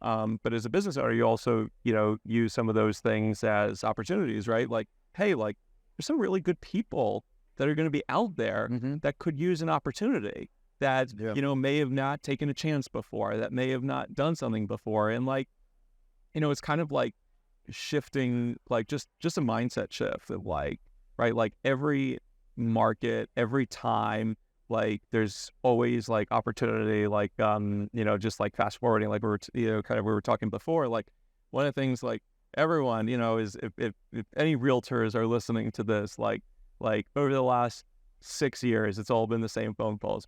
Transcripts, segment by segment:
But as a business owner, you also, use some of those things as opportunities, right? Like, hey, like there's some really good people that are going to be out there that could use an opportunity that, may have not taken a chance before, that may have not done something before. And like, it's kind of like shifting, like just a mindset shift of like, right? Like every market, every time, like there's always like opportunity, like, just like fast forwarding, like we were talking before, like one of the things like everyone, is if any realtors are listening to this, like over the last 6 years, it's all been the same phone calls.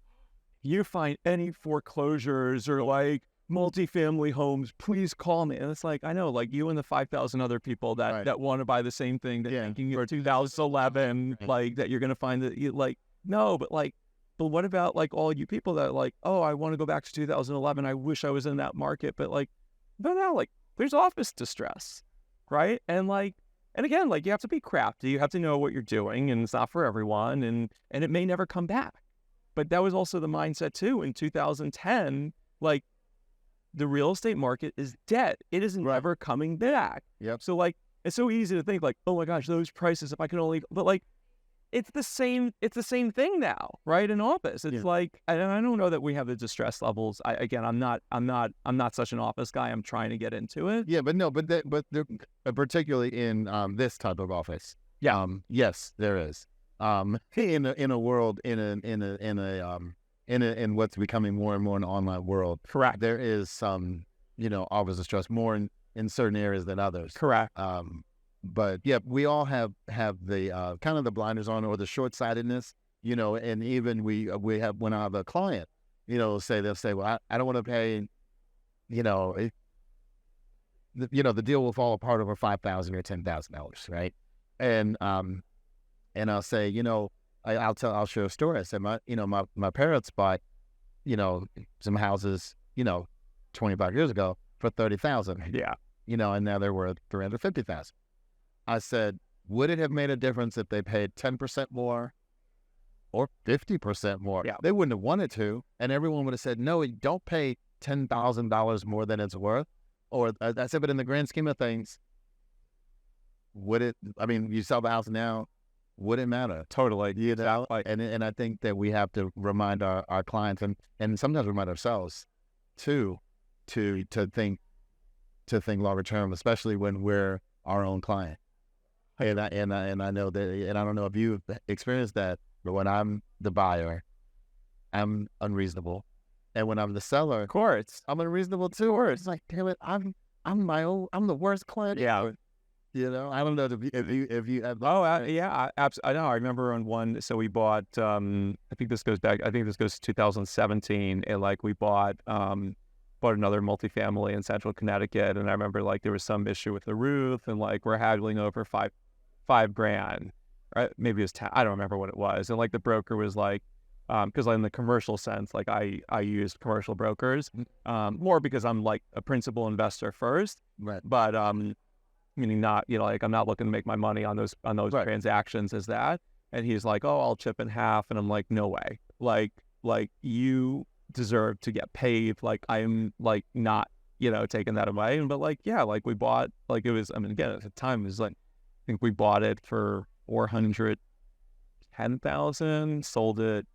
You find any foreclosures or like multifamily homes, please call me. And it's like, I know, like you and the 5,000 other people that want to buy the same thing, that thinking for 2011, like that you're going to find that you like, no, but what about like all you people that are like, oh, I want to go back to 2011. I wish I was in that market. But like, but now like there's office distress, right? And again, like you have to be crafty. You have to know what you're doing, and it's not for everyone, and it may never come back. But that was also the mindset too in 2010, like the real estate market is dead. It is never coming back. Yep. So like, it's so easy to think like, oh my gosh, those prices, if I can only, but like, it's the same thing now, right? In office. It's like, I don't know that we have the distress levels. I'm not such an office guy. I'm trying to get into it. Yeah, but particularly in this type of office. Yeah. Yes, there is. In a world in what's becoming more and more an online world. Correct. There is some, office distress more in certain areas than others. Correct. But yeah, we all have the kind of the blinders on, or the short-sightedness, and even we have, when I have a client, they'll say, well, I don't want to pay, the deal will fall apart over $5,000 or $10,000, right? And I'll say, I'll share a story. I said, my parents bought, some houses, 25 years ago for $30,000. Yeah. And now they're worth $350,000. I said, would it have made a difference if they paid 10% more or 50% more? Yeah. They wouldn't have wanted to. And everyone would have said, no, don't pay $10,000 more than it's worth. Or I said, but in the grand scheme of things, you sell the house now, would it matter? Totally. And I think that we have to remind our clients and sometimes remind ourselves too, to think longer term, especially when we're our own client. And I know that, and I don't know if you've experienced that, but when I'm the buyer, I'm unreasonable, and when I'm the seller, of course, I'm unreasonable too. Or it's like, damn it, I'm the worst client. Yeah. I don't know if you have. Yeah, I know. I remember on one. So we bought. I think this goes to 2017, and like we bought another multifamily in Central Connecticut, and I remember like there was some issue with the roof, and like we're haggling over $5,000, right? Maybe it was 10. I don't remember what it was, and like the broker was like, because in the commercial sense, like I use commercial brokers, more because I'm like a principal investor first, right? But meaning not, like I'm not looking to make my money on those right. transactions as that. And he's like, oh, I'll chip in half, and I'm like, no way, like you deserve to get paid. Like I'm like not, taking that away. But like, yeah, like we bought, like it was, again, at the time it was like, I think we bought it for $410,000, sold it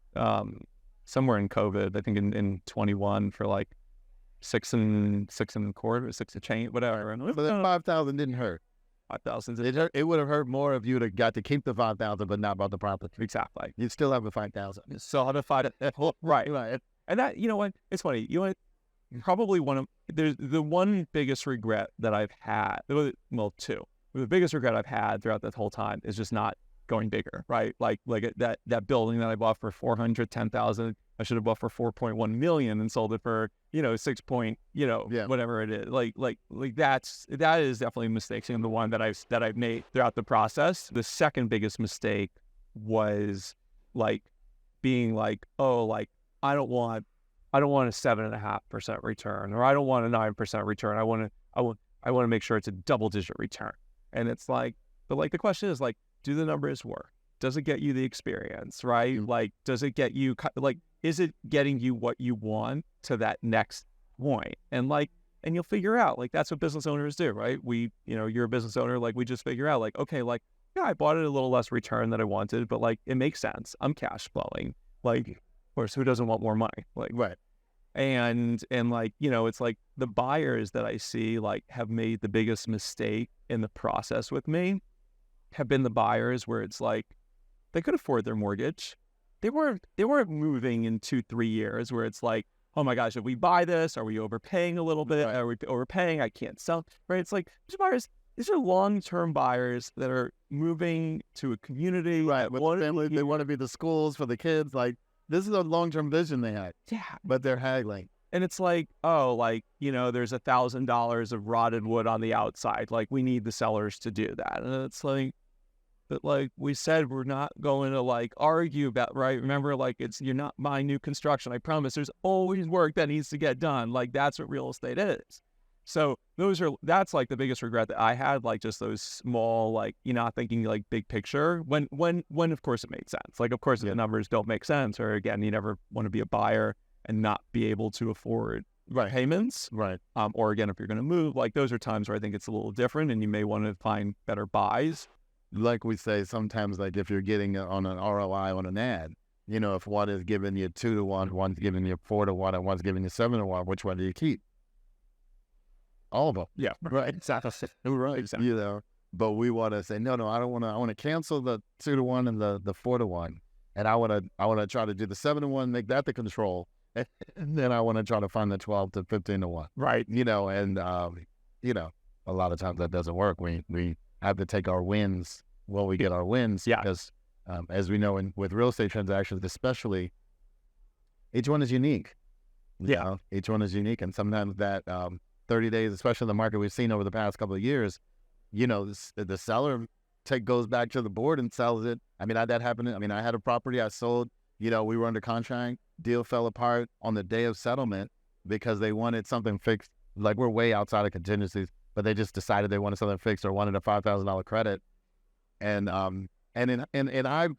somewhere in COVID, I think in 21 for like six and a quarter, six and change, whatever. But that 5,000 didn't hurt. 5,000. It would have hurt more if you'd have got to keep the 5,000, but not bought the property. Exactly. You'd still have the 5,000. Still have the 5,000. Right. And that, what? It's funny. Probably there's the one biggest regret that I've had. Well, two. The biggest regret I've had throughout this whole time is just not going bigger, right? Like that building that I bought for $410,000, I should have bought for $4.1 million and sold it for, 6 point, whatever it is. Like that is definitely a mistake. And the one that I've made throughout the process. The second biggest mistake was like being like, oh, like I don't want a 7.5% return, or I don't want a 9% return. I want to make sure it's a double-digit return. And it's like, but like the question is like, do the numbers work? Does it get you the experience, right? Mm-hmm. Like, does it get you, like, is it getting you what you want to that next point? And like, and you'll figure out, like, that's what business owners do, right? You're a business owner, like, we just figure out, like, okay, like, yeah, I bought it a little less return than I wanted, but like, it makes sense. I'm cash flowing. Like, of course, who doesn't want more money? Like, Right. and like, it's like the buyers that I see, like, have made the biggest mistake in the process with me have been the buyers where it's like, they could afford their mortgage. They weren't moving in 2-3 years where it's like, oh my gosh, if we buy this, are we overpaying a little bit? Right. Are we overpaying? I can't sell. Right? It's like, these buyers, these are long-term buyers that are moving to a community. Right. With the family, they want to be the schools for the kids. Like, this is a long-term vision they had. Yeah. But they're haggling. And it's like, oh, like, there's $1,000 of rotted wood on the outside. Like, we need the sellers to do that. And it's like, but like we said, we're not going to like argue about, right? Remember, like, you're not buying new construction. I promise there's always work that needs to get done. Like, that's what real estate is. So that's like the biggest regret that I had, like, just those small, like, you're not thinking like big picture when of course it made sense. Like, of course, if the numbers don't make sense, or again, you never want to be a buyer and not be able to afford payments. Right. Or again, if you're going to move, like, those are times where I think it's a little different and you may want to find better buys. Like we say sometimes, like, if you're getting on an ROI on an ad, if one is giving you 2-to-1, one's giving you 4-to-1, and one's giving you 7-to-1, which one do you keep? All of them. Yeah. Right. Exactly. Right. Exactly. But we want to say, no, I don't want to. I want to cancel the 2-to-1 and the 4-to-1, and I want to try to do the 7-to-1, make that the control, and then I want to try to find the 12 to 15-to-1. Right. And a lot of times that doesn't work. We have to take our wins when we get our wins. Yeah. Because as we know, with real estate transactions, especially, each one is unique. Each one is unique, and sometimes that 30 days, especially in the market we've seen over the past couple of years, the seller goes back to the board and sells it. I mean, that happened. I mean, I had a property I sold. We were under contract. Deal fell apart on the day of settlement because they wanted something fixed. Like, we're way outside of contingencies, but they just decided they wanted something fixed or wanted a $5,000 credit. And I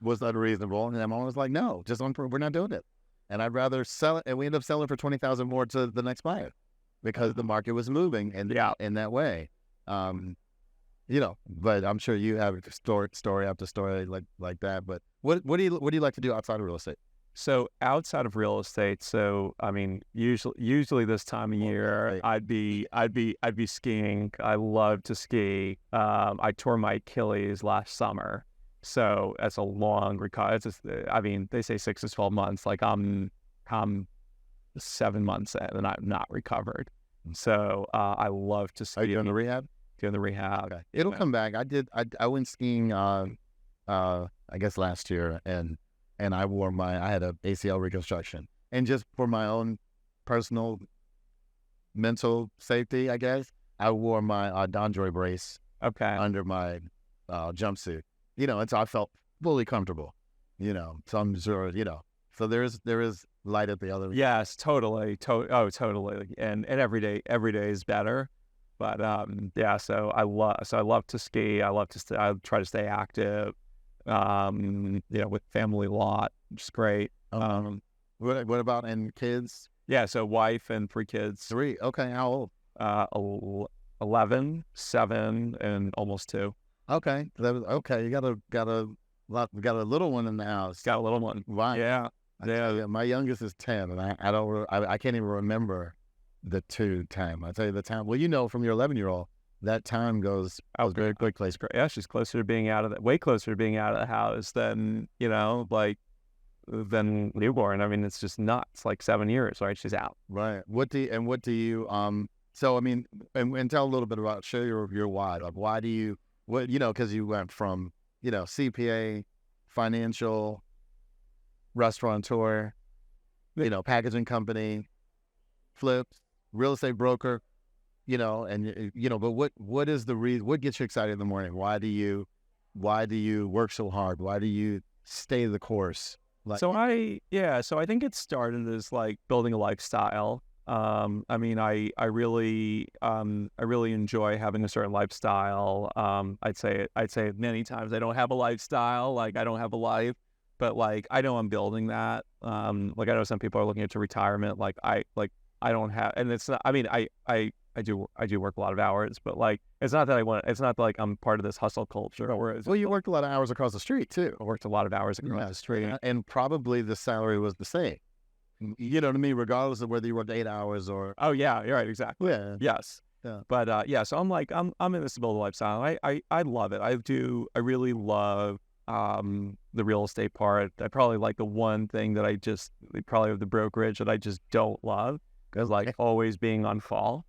was unreasonable, and I'm always like, no, we're not doing it. And I'd rather sell it, and we end up selling for $20,000 more to the next buyer because the market was moving in that way. But I'm sure you have story after story like that. But what do you like to do outside of real estate? So outside of real estate, I mean, usually this time of year, I'd be skiing. I love to ski. I tore my Achilles last summer, so that's a long recovery. They say 6 to 12 months. Like, I'm 7 months in and I'm not recovered. So I love to ski. Are you doing the rehab? Doing the rehab. Okay. It'll come back. I went skiing I guess last year, and I had a ACL reconstruction, and just for my own personal mental safety, I guess, I wore my DonJoy brace under my jumpsuit, and so I felt fully comfortable, so I'm sure, so there is light at the other. Yes, totally. Totally. And every day is better. But so I love to ski. I try to stay active. With family a lot, which is great. What about kids? Yeah, so wife and 3 kids. 3. Okay, how old? 11, 7, and almost 2. Okay, okay. You got a little one in the house. Got a little one. Right. Yeah. Yeah. My youngest is 10, and I can't even remember the 2 time. I tell you the time. Well, from your 11-year-old. That time goes very quickly. Yeah, she's closer to being way closer to being out of the house than than newborn. I mean, it's just nuts. Like 7 years, right? She's out. Right. What do you So I mean, and tell a little bit about your why. Like, why do you because you went from CPA, financial, restaurateur, packaging company, flips, real estate broker. But what is the reason? What gets you excited in the morning? Why do you work so hard? Why do you stay the course? So I think it started as like building a lifestyle. I mean, I really enjoy having a certain lifestyle. I'd say many times I don't have a lifestyle. Like, I don't have a life, but like, I know I'm building that. Like, I know some people are looking into retirement. Like, I don't have, and it's not, I mean, I do work a lot of hours, but like, it's not like I'm part of this hustle culture. Well, you worked a lot of hours across the street too. I worked a lot of hours across the street. And probably the salary was the same. You know what I mean? Regardless of whether you worked 8 hours or. Oh yeah, you're right, exactly. Yeah. Yes. Yeah. But so I'm like, I'm in this stability lifestyle. I love it. I really love the real estate part. I probably like the one thing that probably have the brokerage that I just don't love, because like always being on call.